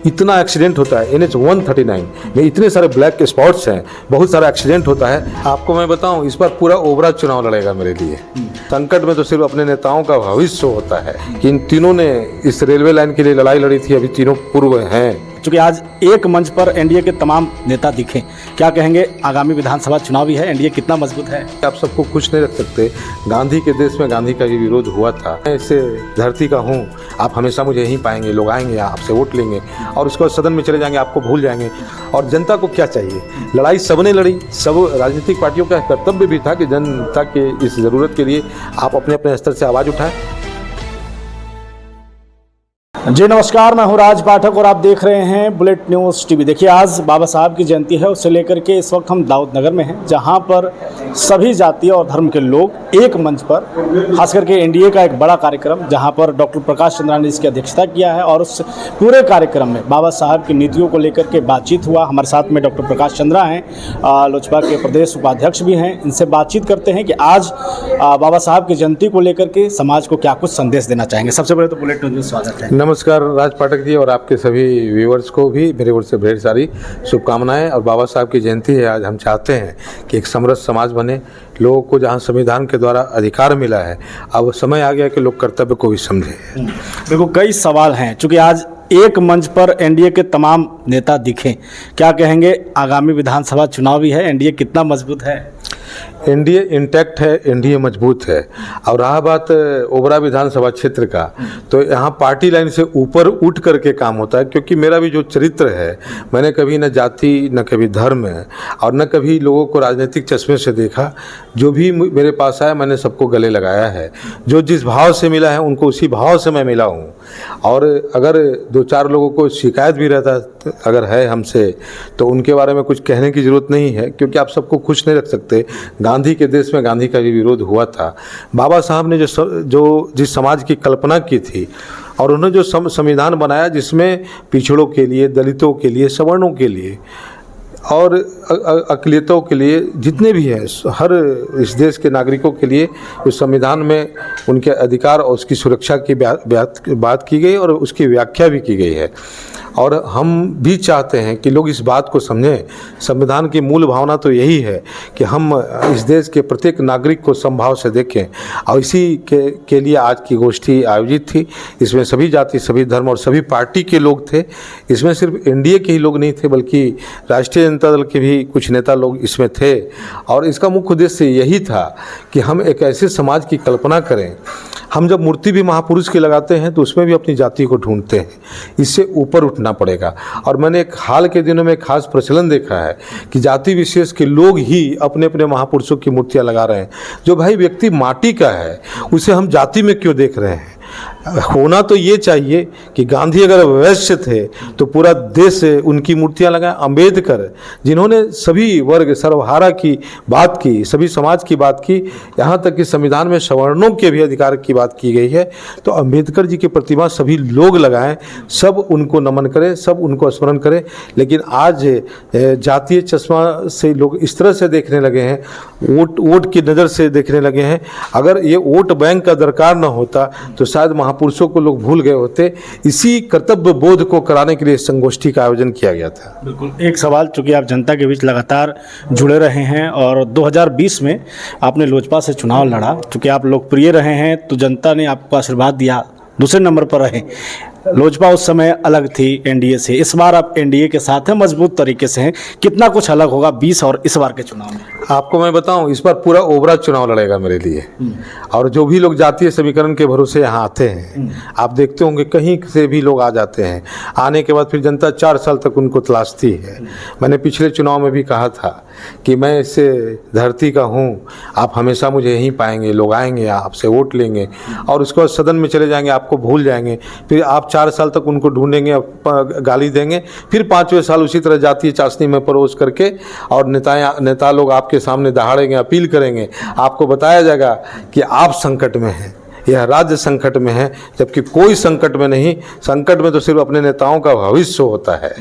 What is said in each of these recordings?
इतना एक्सीडेंट होता है NH 139 में, इतने सारे ब्लैक स्पॉट्स हैं, बहुत सारा एक्सीडेंट होता है। आपको मैं बताऊं, इस बार पूरा ओवरा चुनाव लड़ेगा मेरे लिए। संकट में तो सिर्फ अपने नेताओं का भविष्य होता है कि इन तीनों ने इस रेलवे लाइन के लिए लड़ाई लड़ी थी, अभी तीनों पूर्व हैं। चूंकि आज एक मंच पर एनडीए के तमाम नेता दिखे, क्या कहेंगे आगामी विधानसभा चुनाव भी है, एनडीए कितना मजबूत है? आप सबको खुश नहीं रख सकते। गांधी के देश में गांधी का भी विरोध हुआ था। मैं इससे धरती का हूँ, आप हमेशा मुझे यहीं पाएंगे, लोग आएंगे आपसे वोट लेंगे और उसके बाद सदन में चले जाएंगे, आपको भूल जाएंगे। और जनता को क्या चाहिए? लड़ाई सबने लड़ी, सब राजनीतिक पार्टियों का कर्तव्य भी था कि जनता के इस ज़रूरत के लिए आप अपने अपने स्तर से आवाज़ उठाएं। जी नमस्कार, मैं हूं राज पाठक और आप देख रहे हैं बुलेट न्यूज़ टीवी। देखिए, आज बाबा साहब की जयंती है, उससे लेकर के इस वक्त हम दाऊद नगर में हैं, जहां पर सभी जातीय और धर्म के लोग एक मंच पर, खास करके एनडीए का एक बड़ा कार्यक्रम जहां पर डॉक्टर प्रकाश चंद्रा ने इसकी अध्यक्षता किया है और उस पूरे कार्यक्रम में बाबा साहब की नीतियों को लेकर के बातचीत हुआ। हमारे साथ में डॉक्टर प्रकाश चंद्रा हैं, लोजपा के प्रदेश उपाध्यक्ष भी हैं। इनसे बातचीत करते हैं कि आज बाबा साहब की जयंती को लेकर के समाज को क्या कुछ संदेश देना चाहेंगे। सबसे पहले तो बुलेट न्यूज़ में स्वागत है। नमस्कार राज पाठक जी, और आपके सभी व्यूअर्स को भी मेरे ओर से ढेर सारी शुभकामनाएं। और बाबा साहब की जयंती है आज, हम चाहते हैं कि एक समृद्ध समाज बने, लोगों को जहां संविधान के द्वारा अधिकार मिला है, अब समय आ गया कि लोग कर्तव्य को भी समझें। देखो, कई सवाल हैं, चूँकि आज एक मंच पर एनडीए के तमाम नेता दिखे, क्या कहेंगे आगामी विधानसभा चुनाव भी है, एनडीए कितना मजबूत है? एनडीए इंटैक्ट है, एनडीए मजबूत है। और रहा बात ओबरा विधानसभा क्षेत्र का, तो यहाँ पार्टी लाइन से ऊपर उठ करके काम होता है, क्योंकि मेरा भी जो चरित्र है, मैंने कभी न जाति न कभी धर्म और न कभी लोगों को राजनीतिक चश्मे से देखा। जो भी मेरे पास आया मैंने सबको गले लगाया है, जो जिस भाव से मिला है उनको उसी भाव से मैं मिला हूँ। और अगर दो चार लोगों को शिकायत भी रहता अगर है हमसे, तो उनके बारे में कुछ कहने की ज़रूरत नहीं है, क्योंकि आप सबको खुश नहीं रख सकते। गांधी के देश में गांधी का भी विरोध हुआ था। बाबा साहब ने जो जिस समाज की कल्पना की थी और उन्होंने जो संविधान बनाया, जिसमें पिछड़ों के लिए, दलितों के लिए, सवर्णों के लिए और अक़लियतों के लिए, जितने भी हैं, हर इस देश के नागरिकों के लिए उस संविधान में उनके अधिकार और उसकी सुरक्षा की बात की गई और उसकी व्याख्या भी की गई है। और हम भी चाहते हैं कि लोग इस बात को समझें। संविधान की मूल भावना तो यही है कि हम इस देश के प्रत्येक नागरिक को समभाव से देखें, और इसी के लिए आज की गोष्ठी आयोजित थी। इसमें सभी जाति, सभी धर्म और सभी पार्टी के लोग थे। इसमें सिर्फ एनडीए के ही लोग नहीं थे, बल्कि राष्ट्रीय जनता दल के भी कुछ नेता लोग इसमें थे। और इसका मुख्य उद्देश्य यही था कि हम एक ऐसे समाज की कल्पना करें। हम जब मूर्ति भी महापुरुष की लगाते हैं तो उसमें भी अपनी जाति को ढूंढते हैं, इससे ऊपर उठना पड़ेगा। और मैंने एक हाल के दिनों में खास प्रचलन देखा है कि जाति विशेष के लोग ही अपने अपने महापुरुषों की मूर्तियां लगा रहे हैं। जो भाई व्यक्ति माटी का है, उसे हम जाति में क्यों देख रहे हैं? होना तो ये चाहिए कि गांधी अगर वैश्य थे तो पूरा देश उनकी मूर्तियां लगाएं। अंबेडकर, जिन्होंने सभी वर्ग सर्वहारा की बात की, सभी समाज की बात की, यहाँ तक कि संविधान में सवर्णों के भी अधिकार की बात की गई है, तो अंबेडकर जी की प्रतिमा सभी लोग लगाएं, सब उनको नमन करें, सब उनको स्मरण करें। लेकिन आज जातीय चश्मा से लोग इस तरह से देखने लगे हैं, वोट की नज़र से देखने लगे हैं। अगर ये वोट बैंक का दरकार न होता तो शायद महापुरुषों को लोग भूल गए होते। इसी कर्तव्य बोध को कराने के लिए संगोष्ठी का आयोजन किया गया था। बिल्कुल। एक सवाल, चूंकि आप जनता के बीच लगातार जुड़े रहे हैं और 2020 में आपने लोजपा से चुनाव लड़ा, चूंकि आप लोकप्रिय रहे हैं तो जनता ने आपको आशीर्वाद दिया, दूसरे नंबर पर रहे। लोजपा उस समय अलग थी एनडीए से, इस बार आप एनडीए के साथ हैं, मजबूत तरीके से हैं, कितना कुछ अलग होगा 20 और इस बार के चुनाव में? आपको मैं बताऊं, इस बार पूरा ओबरा चुनाव लड़ेगा मेरे लिए। और जो भी लोग जातीय समीकरण के भरोसे यहाँ आते हैं, आप देखते होंगे कहीं से भी लोग आ जाते हैं, आने के बाद फिर जनता 4 साल तक उनको तलाशती है। मैंने पिछले चुनाव में भी कहा था कि मैं इससे धरती का हूँ, आप हमेशा मुझे यहीं पाएंगे, लोग आएंगे आपसे वोट लेंगे और उसके बाद सदन में चले जाएंगे, आपको भूल जाएंगे। फिर आप 4 साल तक उनको ढूंढेंगे, गाली देंगे, फिर 5वें साल उसी तरह जातीय चाशनी में परोस करके और नेता लोग आपके सामने दहाड़ेंगे, अपील करेंगे, आपको बताया जाएगा कि आप संकट में हैं। यह राज्य संकट में है, जबकि कोई संकट में नहीं। संकट में तो सिर्फ अपने नेताओं का भविष्य होता है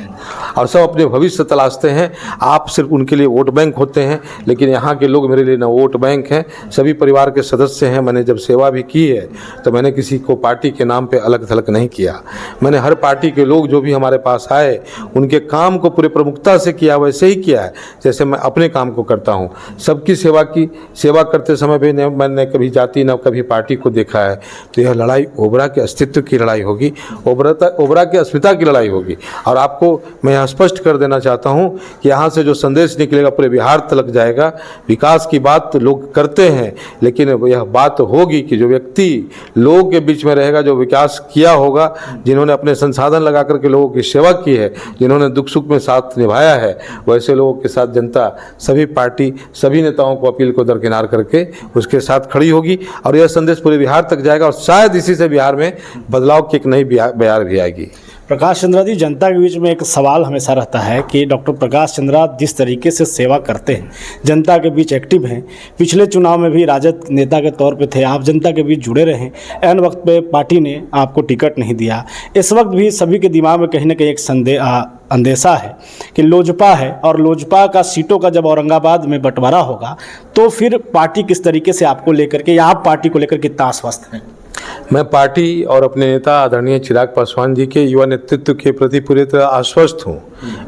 और सब अपने भविष्य तलाशते हैं। आप सिर्फ उनके लिए वोट बैंक होते हैं, लेकिन यहाँ के लोग मेरे लिए न वोट बैंक हैं, सभी परिवार के सदस्य हैं। मैंने जब सेवा भी की है तो मैंने किसी को पार्टी के नाम पे अलग थलग नहीं किया। मैंने हर पार्टी के लोग जो भी हमारे पास आए उनके काम को पूरे प्रमुखता से किया, वैसे ही किया है जैसे मैं अपने काम को करता हूँ। सबकी सेवा की, सेवा करते समय भी मैंने कभी जाति न कभी पार्टी को देखा है। तो यह लड़ाई ओबरा के अस्तित्व की लड़ाई होगी, ओबरा के अस्मिता की लड़ाई होगी। और आपको मैं यहाँ स्पष्ट कर देना चाहता हूँ कि यहाँ से जो संदेश निकलेगा पूरे बिहार तक जाएगा। विकास की बात तो लोग करते हैं, लेकिन यह बात होगी कि जो व्यक्ति लोगों के बीच में रहेगा, जो विकास किया होगा, जिन्होंने अपने संसाधन लगा करके लोगों की सेवा की है, जिन्होंने दुख सुख में साथ निभाया है, वैसे लोगों के साथ जनता, सभी पार्टी, सभी नेताओं को अपील को दरकिनार करके उसके साथ खड़ी होगी। और यह संदेश पूरे बिहार तक जाएगा और शायद इसी से बिहार में बदलाव की एक नई बयार भी आएगी। प्रकाश चंद्रा जी, जनता के बीच में एक सवाल हमेशा रहता है कि डॉक्टर प्रकाश चंद्रा जिस तरीके से सेवा करते हैं, जनता के बीच एक्टिव हैं, पिछले चुनाव में भी राजद नेता के तौर पे थे, आप जनता के बीच जुड़े रहे, ऐन वक्त पे पार्टी ने आपको टिकट नहीं दिया। इस वक्त भी सभी के दिमाग में कहीं ना कहीं एक अंदेशा है कि लोजपा है, और लोजपा का सीटों का जब औरंगाबाद में बंटवारा होगा तो फिर पार्टी किस तरीके से आपको लेकर के, या आप पार्टी को लेकर कितना आश्वस्त हैं? मैं पार्टी और अपने नेता आदरणीय चिराग पासवान जी के युवा नेतृत्व के प्रति पूरी तरह आश्वस्त हूँ।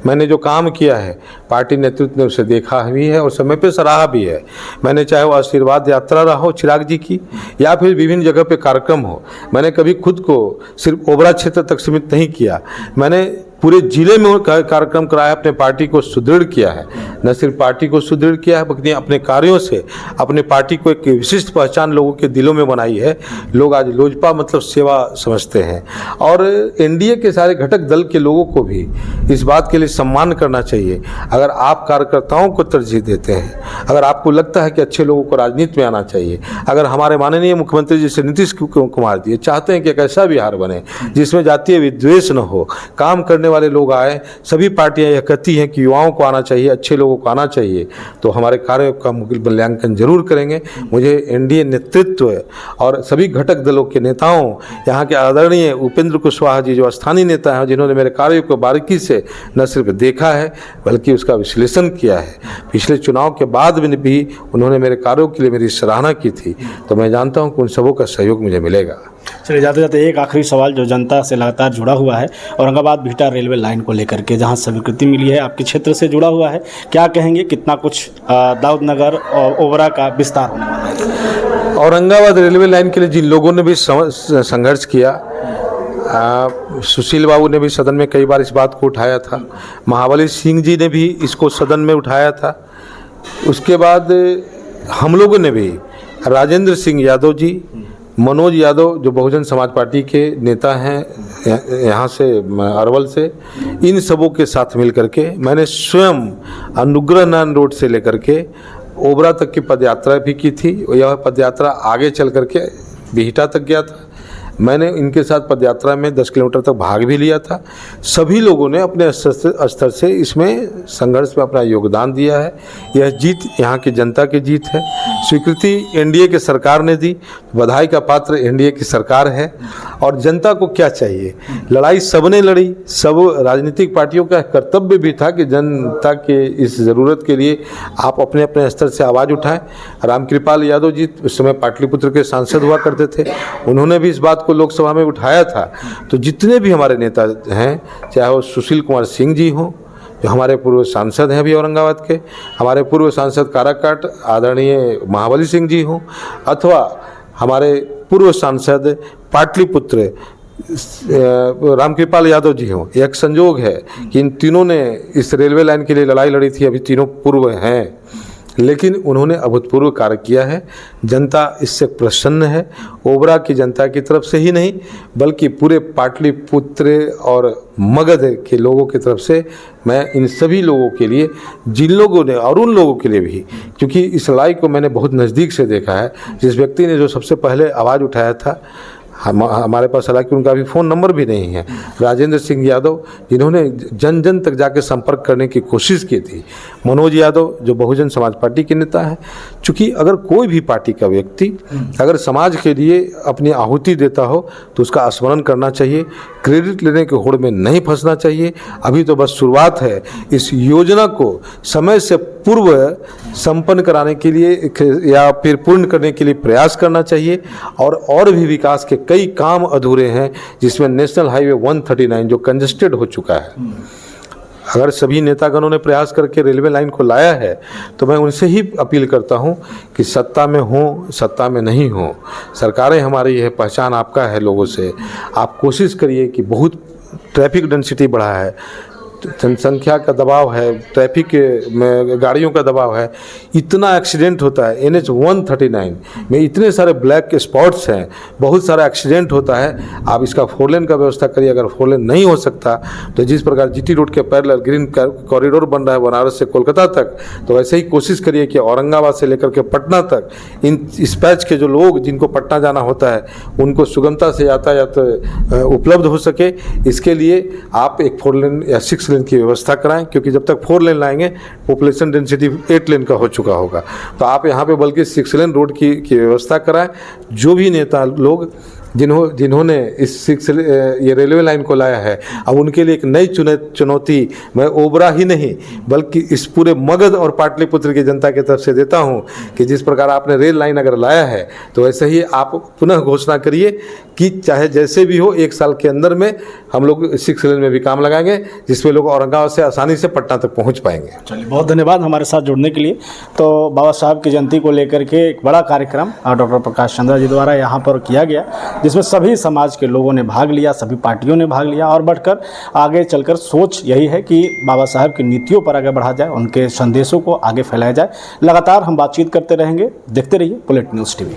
मैंने जो काम किया है पार्टी नेतृत्व ने उसे देखा भी है और समय पे सराहा भी है। मैंने चाहे वो आशीर्वाद यात्रा रहा हो चिराग जी की, या फिर विभिन्न जगह पे कार्यक्रम हो, मैंने कभी खुद को सिर्फ ओबरा क्षेत्र तक सीमित नहीं किया। मैंने पूरे जिले में कार्यक्रम कराया, अपने पार्टी को सुदृढ़ किया है। न सिर्फ पार्टी को सुदृढ़ किया है, बल्कि अपने कार्यों से अपने पार्टी को एक विशिष्ट पहचान लोगों के दिलों में बनाई है। लोग आज लोजपा मतलब सेवा समझते हैं, और एनडीए के सारे घटक दल के लोगों को भी इस बात के लिए सम्मान करना चाहिए। अगर आप कार्यकर्ताओं को तरजीह देते हैं, अगर आपको लगता है कि अच्छे लोगों को राजनीति में आना चाहिए, अगर हमारे माननीय मुख्यमंत्री जी से नीतीश कुमार जी चाहते हैं कि एक ऐसा बिहार बने जिसमें जातीय विद्वेष न हो, काम करने वाले लोग आए, सभी पार्टियां यह कहती हैं कि युवाओं को आना चाहिए, अच्छे लोगों को आना चाहिए, तो हमारे कार्य का मूल्यांकन जरूर करेंगे। मुझे एनडीए नेतृत्व और सभी घटक दलों के नेताओं, यहाँ के आदरणीय उपेंद्र कुशवाहा जी जो स्थानीय नेता हैं, जिन्होंने मेरे कार्यों को बारीकी से न सिर्फ देखा है बल्कि उसका विश्लेषण किया है, पिछले चुनाव के बाद में भी उन्होंने मेरे कार्यों के लिए मेरी सराहना की थी, तो मैं जानता हूँ कि उन सबों का सहयोग मुझे मिलेगा। चलिए, जाते जाते एक आखिरी सवाल जो जनता से लगातार जुड़ा हुआ है, औरंगाबाद बिहटा रेलवे लाइन को लेकर के, जहां स्वीकृति मिली है, आपके क्षेत्र से जुड़ा हुआ है, क्या कहेंगे, कितना कुछ दाऊद नगर और ओबरा का विस्तार होने वाला है? औरंगाबाद रेलवे लाइन के लिए जिन लोगों ने भी संघर्ष किया, सुशील बाबू ने भी सदन में कई बार इस बात को उठाया था, महाबली सिंह जी ने भी इसको सदन में उठाया था, उसके बाद हम लोगों ने भी, राजेंद्र सिंह यादव जी, मनोज यादव जो बहुजन समाज पार्टी के नेता हैं यहाँ से अरवल से, इन सबों के साथ मिल करके मैंने स्वयं अनुग्रह नारायण रोड से लेकर के ओबरा तक की पदयात्रा भी की थी। यह पदयात्रा आगे चल करके बिहटा तक गया था। मैंने इनके साथ पदयात्रा में 10 किलोमीटर तक भाग भी लिया था। सभी लोगों ने अपने स्तर से इसमें संघर्ष में अपना योगदान दिया है। यह जीत यहाँ की जनता की जीत है। स्वीकृति एनडीए की सरकार ने दी, बधाई का पात्र एनडीए की सरकार है। और जनता को क्या चाहिए, लड़ाई सबने लड़ी, सब राजनीतिक पार्टियों का कर्तव्य भी था कि जनता के इस ज़रूरत के लिए आप अपने अपने स्तर से आवाज़ उठाएं। रामकृपाल यादव जी उस समय पाटलिपुत्र के सांसद हुआ करते थे, उन्होंने भी इस बात को लोकसभा में उठाया था। तो जितने भी हमारे नेता हैं, चाहे वो सुशील कुमार सिंह जी हों जो हमारे पूर्व सांसद हैं अभी औरंगाबाद के, हमारे पूर्व सांसद काराकाट आदरणीय महाबली सिंह जी हों, अथवा हमारे पूर्व सांसद पाटलिपुत्र रामकृपाल यादव जी हों, एक संजोग है कि इन तीनों ने इस रेलवे लाइन के लिए लड़ाई लड़ी थी, अभी तीनों पूर्व हैं, लेकिन उन्होंने अभूतपूर्व कार्य किया है। जनता इससे प्रसन्न है, ओबरा की जनता की तरफ से ही नहीं बल्कि पूरे पाटलिपुत्र और मगध के लोगों की तरफ से मैं इन सभी लोगों के लिए, जिन लोगों ने और उन लोगों के लिए भी, क्योंकि इस लड़ाई को मैंने बहुत नज़दीक से देखा है। जिस व्यक्ति ने जो सबसे पहले आवाज़ उठाया था, हमारे पास हालांकि उनका भी फ़ोन नंबर भी नहीं है, राजेंद्र सिंह यादव जिन्होंने जन जन तक जाके संपर्क करने की कोशिश की थी, मनोज यादव जो बहुजन समाज पार्टी के नेता हैं, चूँकि अगर कोई भी पार्टी का व्यक्ति अगर समाज के लिए अपनी आहुति देता हो तो उसका स्मरण करना चाहिए, क्रेडिट लेने के होड़ में नहीं फंसना चाहिए। अभी तो बस शुरुआत है। इस योजना को समय से पूर्व संपन्न कराने के लिए या फिर पूर्ण करने के लिए प्रयास करना चाहिए। और भी विकास के कई काम अधूरे हैं, जिसमें नेशनल हाईवे 139 जो कंजेस्टेड हो चुका है, अगर सभी नेतागणों ने प्रयास करके रेलवे लाइन को लाया है तो मैं उनसे ही अपील करता हूं कि सत्ता में हो सत्ता में नहीं हो, सरकारें हमारी है, पहचान आपका है लोगों से, आप कोशिश करिए कि बहुत ट्रैफिक डेंसिटी बढ़ा है, जनसंख्या का दबाव है, ट्रैफिक में गाड़ियों का दबाव है, इतना एक्सीडेंट होता है। NH 139 में इतने सारे ब्लैक स्पॉट्स हैं, बहुत सारा एक्सीडेंट होता है। आप इसका 4 लेन का व्यवस्था करिए। अगर 4 लेन नहीं हो सकता तो जिस प्रकार GT रोड के पैरेलल ग्रीन कॉरिडोर बन रहा है बनारस से कोलकाता तक, तो वैसे ही कोशिश करिए कि औरंगाबाद से लेकर के पटना तक इस पैच के जो लोग जिनको पटना जाना होता है उनको सुगमता से यातायात उपलब्ध हो सके। इसके लिए आप एक 4 लेन या 6 लेन की व्यवस्था कराएं, क्योंकि जब तक 4 लेन लाएंगे पॉपुलेशन डेंसिटी 8 लेन का हो चुका होगा। तो आप यहाँ पे बल्कि 6 लेन रोड की व्यवस्था कराएं। जो भी नेता लोग जिन्होंने इस ये रेलवे लाइन को लाया है, अब उनके लिए एक नई चुनौती मैं ओबरा ही नहीं बल्कि इस पूरे मगध और पाटलिपुत्र की जनता की तरफ से देता हूं कि जिस प्रकार आपने रेल लाइन अगर लाया है तो वैसे ही आप पुनः घोषणा करिए कि चाहे जैसे भी हो 1 साल के अंदर में हम लोग 6 लेन में भी काम लगाएंगे, जिसमें लोग औरंगाबाद से आसानी से पटना तक पहुँच पाएंगे। चलिए, बहुत धन्यवाद हमारे साथ जुड़ने के लिए। तो बाबा साहब की जयंती को लेकर के एक बड़ा कार्यक्रम डॉक्टर प्रकाश चंद्रा जी द्वारा यहाँ पर किया गया, जिसमें सभी समाज के लोगों ने भाग लिया, सभी पार्टियों ने भाग लिया और बढ़कर आगे चलकर सोच यही है कि बाबा साहब की नीतियों पर आगे बढ़ा जाए, उनके संदेशों को आगे फैलाया जाए। लगातार हम बातचीत करते रहेंगे। देखते रहिए बुलेट न्यूज़ टीवी।